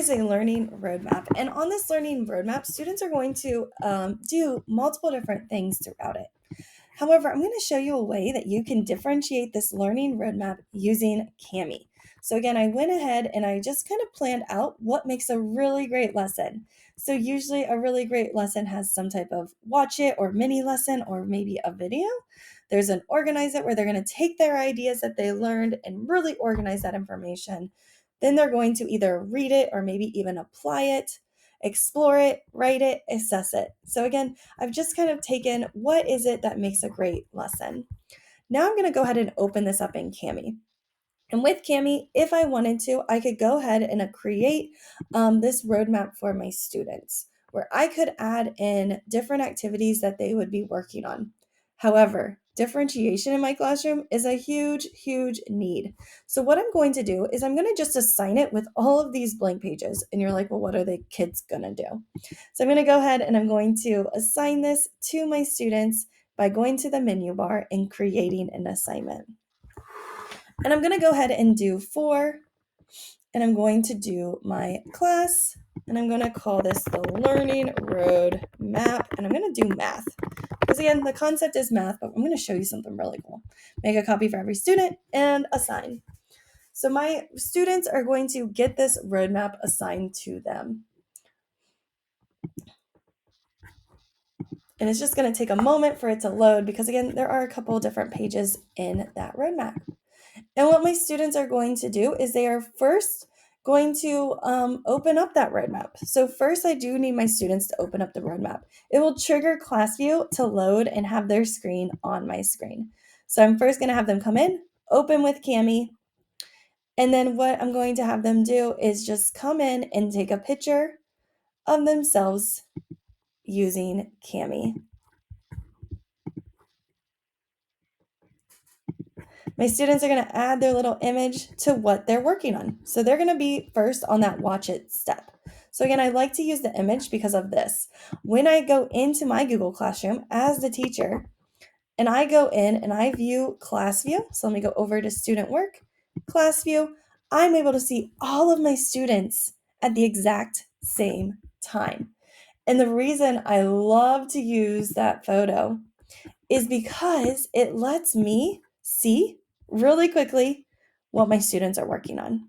is a learning roadmap. And on this learning roadmap, students are going to do multiple different things throughout it. However, I'm going to show you a way that you can differentiate this learning roadmap using Kami. So again, I went ahead and I just kind of planned out what makes a really great lesson. So usually a really great lesson has some type of watch it or mini lesson or maybe a video. There's an organize it where they're going to take their ideas that they learned and really organize that information. Then they're going to either read it or maybe even apply it, explore it, write it, assess it. So again, I've just kind of taken what is it that makes a great lesson. Now I'm going to go ahead and open this up in Kami. And with Kami, if I wanted to, I could go ahead and create this roadmap for my students where I could add in different activities that they would be working on. However, differentiation in my classroom is a huge, huge need. So what I'm going to do is I'm going to just assign it with all of these blank pages. And you're like, well, what are the kids going to do? So I'm going to go ahead and I'm going to assign this to my students by going to the menu bar and creating an assignment. And I'm going to go ahead and do 4, and I'm going to do my class, and I'm going to call this the Learning Road Map, and I'm going to do math. Because again, the concept is math, but I'm going to show you something really cool. Make a copy for every student and assign. So my students are going to get this roadmap assigned to them. And it's just going to take a moment for it to load because again, there are a couple different pages in that roadmap. And what my students are going to do is they are first going to open up that roadmap. So first I do need my students to open up the roadmap. It will trigger ClassView to load and have their screen on my screen. So I'm first going to have them come in, open with Kami, and then what I'm going to have them do is just come in and take a picture of themselves using Kami. My students are going to add their little image to what they're working on. So they're going to be first on that watch it step. So again, I like to use the image because of this. When I go into my Google Classroom as the teacher, and I go in and I view class view, so let me go over to student work, class view, I'm able to see all of my students at the exact same time. And the reason I love to use that photo is because it lets me see really quickly what my students are working on.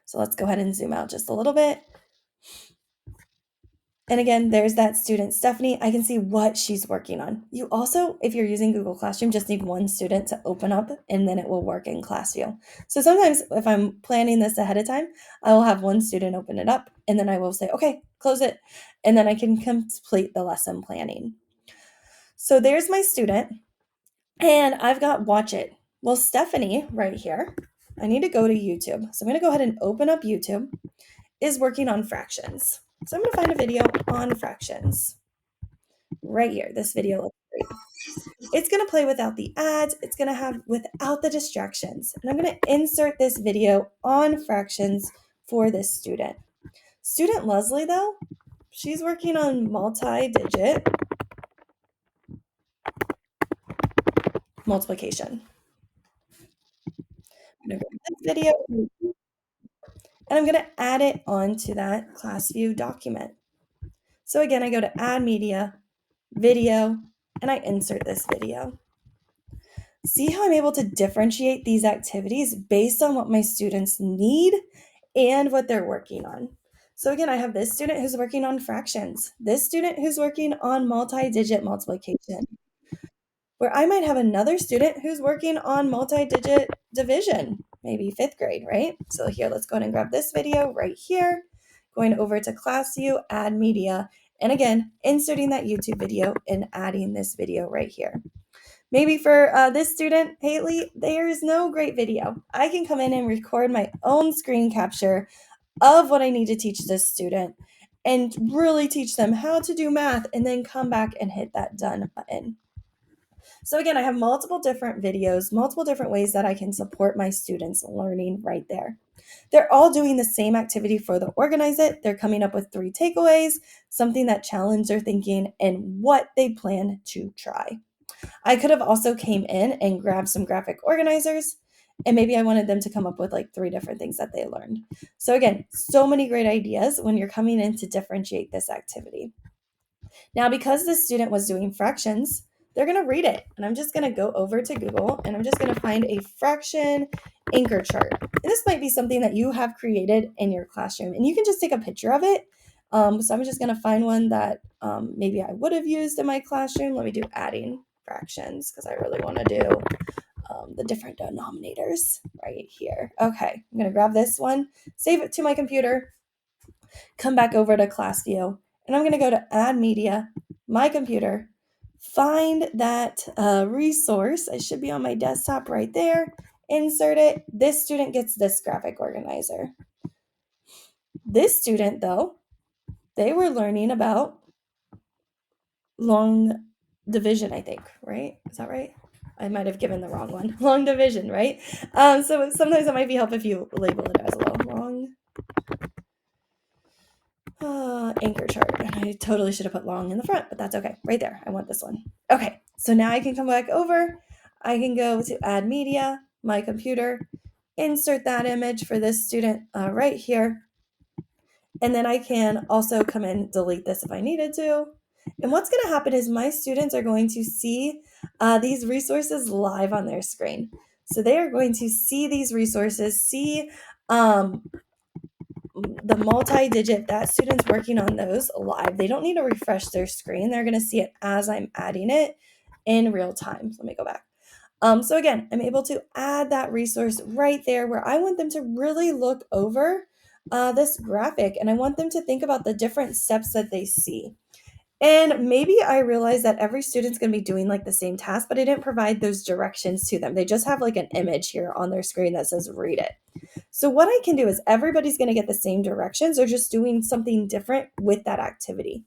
So let's go ahead and zoom out just a little bit. And again, there's that student, Stephanie. I can see what she's working on. You also, if you're using Google Classroom, just need one student to open up and then it will work in ClassView. So sometimes if I'm planning this ahead of time, I will have one student open it up and then I will say, okay, close it. And then I can complete the lesson planning. So there's my student. And I've got watch it. Well, Stephanie right here, I need to go to YouTube. So I'm going to go ahead and open up YouTube, is working on fractions. So I'm going to find a video on fractions right here. This video looks great. It's going to play without the ads. It's going to have without the distractions. And I'm going to insert this video on fractions for this student. Student Leslie, though, she's working on multi-digit multiplication. I'm going to go to this video and I'm going to add it onto that ClassView document. So again, I go to Add Media, Video, and I insert this video. See how I'm able to differentiate these activities based on what my students need and what they're working on. So again, I have this student who's working on fractions, this student who's working on multi-digit multiplication, where I might have another student who's working on multi-digit division, maybe 5th grade, right? So here, let's go ahead and grab this video right here, going over to ClassView, Add Media, and again, inserting that YouTube video and adding this video right here. Maybe for this student, Haley, there is no great video. I can come in and record my own screen capture of what I need to teach this student and really teach them how to do math and then come back and hit that done button. So again, I have multiple different videos, multiple different ways that I can support my students learning right there. They're all doing the same activity for the Organize It. They're coming up with 3 takeaways, something that challenged their thinking, and what they plan to try. I could have also came in and grabbed some graphic organizers And maybe I wanted them to come up with like 3 different things that they learned. So again, so many great ideas when you're coming in to differentiate this activity. Now, because this student was doing fractions, they're going to read it. And I'm just going to go over to Google and I'm just going to find a fraction anchor chart. And this might be something that you have created in your classroom. And you can just take a picture of it. So I'm just going to find one that maybe I would have used in my classroom. Let me do adding fractions because I really want to do the different denominators right here. Okay, I'm going to grab this one, save it to my computer, come back over to class view, and I'm going to go to add media, my computer, find that resource. It should be on my desktop right there. Insert it. This student gets this graphic organizer. This student, though, they were learning about long division, I think, right? Is that right? I might have given the wrong one. Long division, right? So sometimes it might be helpful if you label it as a long anchor chart. And I totally should have put long in the front, but that's okay. Right there. I want this one. Okay, so now I can come back over. I can go to add media, my computer, insert that image for this student right here. And then I can also come in, delete this if I needed to. And what's going to happen is my students are going to see these resources live on their screen. So they are going to see these resources, see the multi-digit, that student's working on those live. They don't need to refresh their screen. They're going to see it as I'm adding it in real time. So let me go back. So again, I'm able to add that resource right there where I want them to really look over this graphic, and I want them to think about the different steps that they see. And maybe I realize that every student's going to be doing like the same task, but I didn't provide those directions to them. They just have like an image here on their screen that says read it. So what I can do is everybody's going to get the same directions. They're just doing something different with that activity.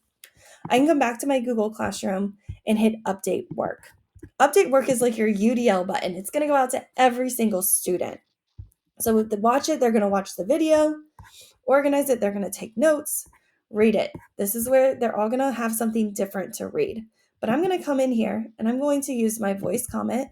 I can come back to my Google Classroom and hit update work. Update work is like your UDL button. It's going to go out to every single student. So if they watch it, they're going to watch the video, organize it, they're going to take notes, read it. This is where they're all going to have something different to read. But I'm going to come in here and I'm going to use my voice comment.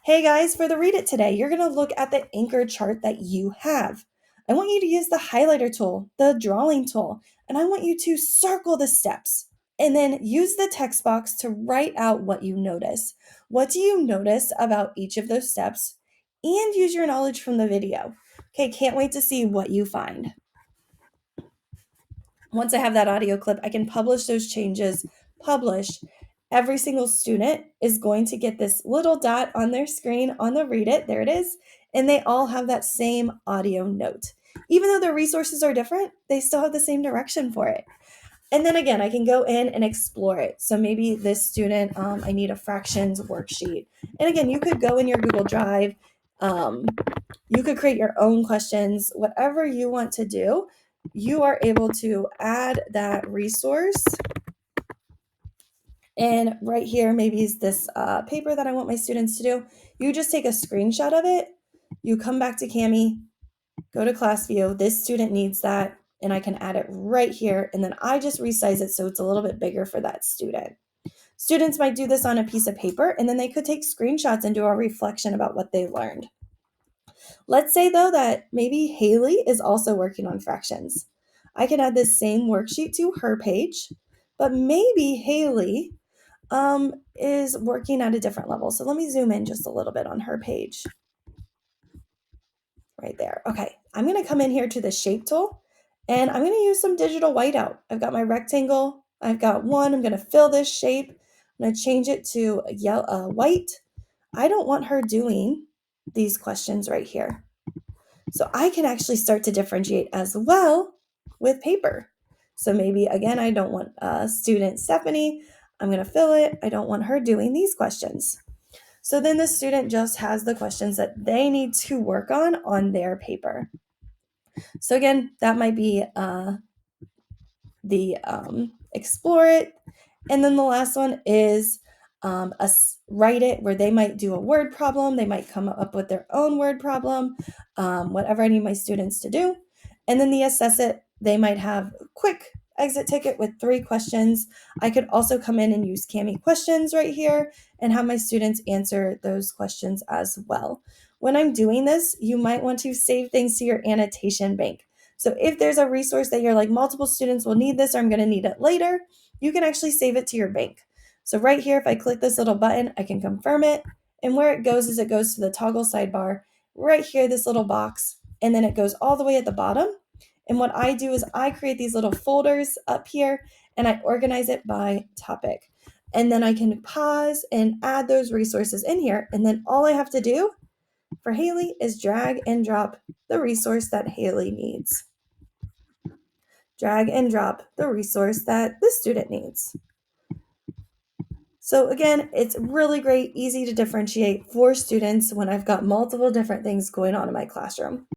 Hey guys, for the read it today, you're going to look at the anchor chart that you have. I want you to use the highlighter tool, the drawing tool, and I want you to circle the steps and then use the text box to write out what you notice. What do you notice about each of those steps? And use your knowledge from the video. Okay, can't wait to see what you find. Once I have that audio clip, I can publish those changes, publish. Every single student is going to get this little dot on their screen on the read it, there it is, and they all have that same audio note. Even though their resources are different, they still have the same direction for it. And then again, I can go in and explore it. So maybe this student, I need a fractions worksheet. And again, you could go in your Google Drive, you could create your own questions, whatever you want to do. You are able to add that resource. And right here, maybe is this paper that I want my students to do. You just take a screenshot of it. You come back to Kami, go to class view. This student needs that, and I can add it right here. And then I just resize it so it's a little bit bigger for that student. Students might do this on a piece of paper, and then they could take screenshots and do a reflection about what they learned. Let's say, though, that maybe Haley is also working on fractions. I can add this same worksheet to her page, but maybe Haley is working at a different level. So let me zoom in just a little bit on her page. Right there. Okay, I'm going to come in here to the shape tool, and I'm going to use some digital whiteout. I've got my rectangle. I've got one. I'm going to fill this shape. I'm going to change it to yellow, white. I don't want her doing these questions right here. So I can actually start to differentiate as well with paper. So maybe, again, I don't want student Stephanie. I'm going to fill it. I don't want her doing these questions. So then the student just has the questions that they need to work on their paper. So again, that might be the explore it. And then the last one is write it, where they might do a word problem. They might come up with their own word problem, whatever I need my students to do. And then the assess it, they might have a quick exit ticket with 3 questions. I could also come in and use Kami questions right here and have my students answer those questions as well. When I'm doing this, you might want to save things to your annotation bank. So if there's a resource that you're like, multiple students will need this, or I'm going to need it later, you can actually save it to your bank. So right here, if I click this little button, I can confirm it. And where it goes is it goes to the toggle sidebar, right here, this little box, and then it goes all the way at the bottom. And what I do is I create these little folders up here and I organize it by topic. And then I can pause and add those resources in here. And then all I have to do for Haley is drag and drop the resource that Haley needs. Drag and drop the resource that the student needs. So again, it's really great, easy to differentiate for students when I've got multiple different things going on in my classroom.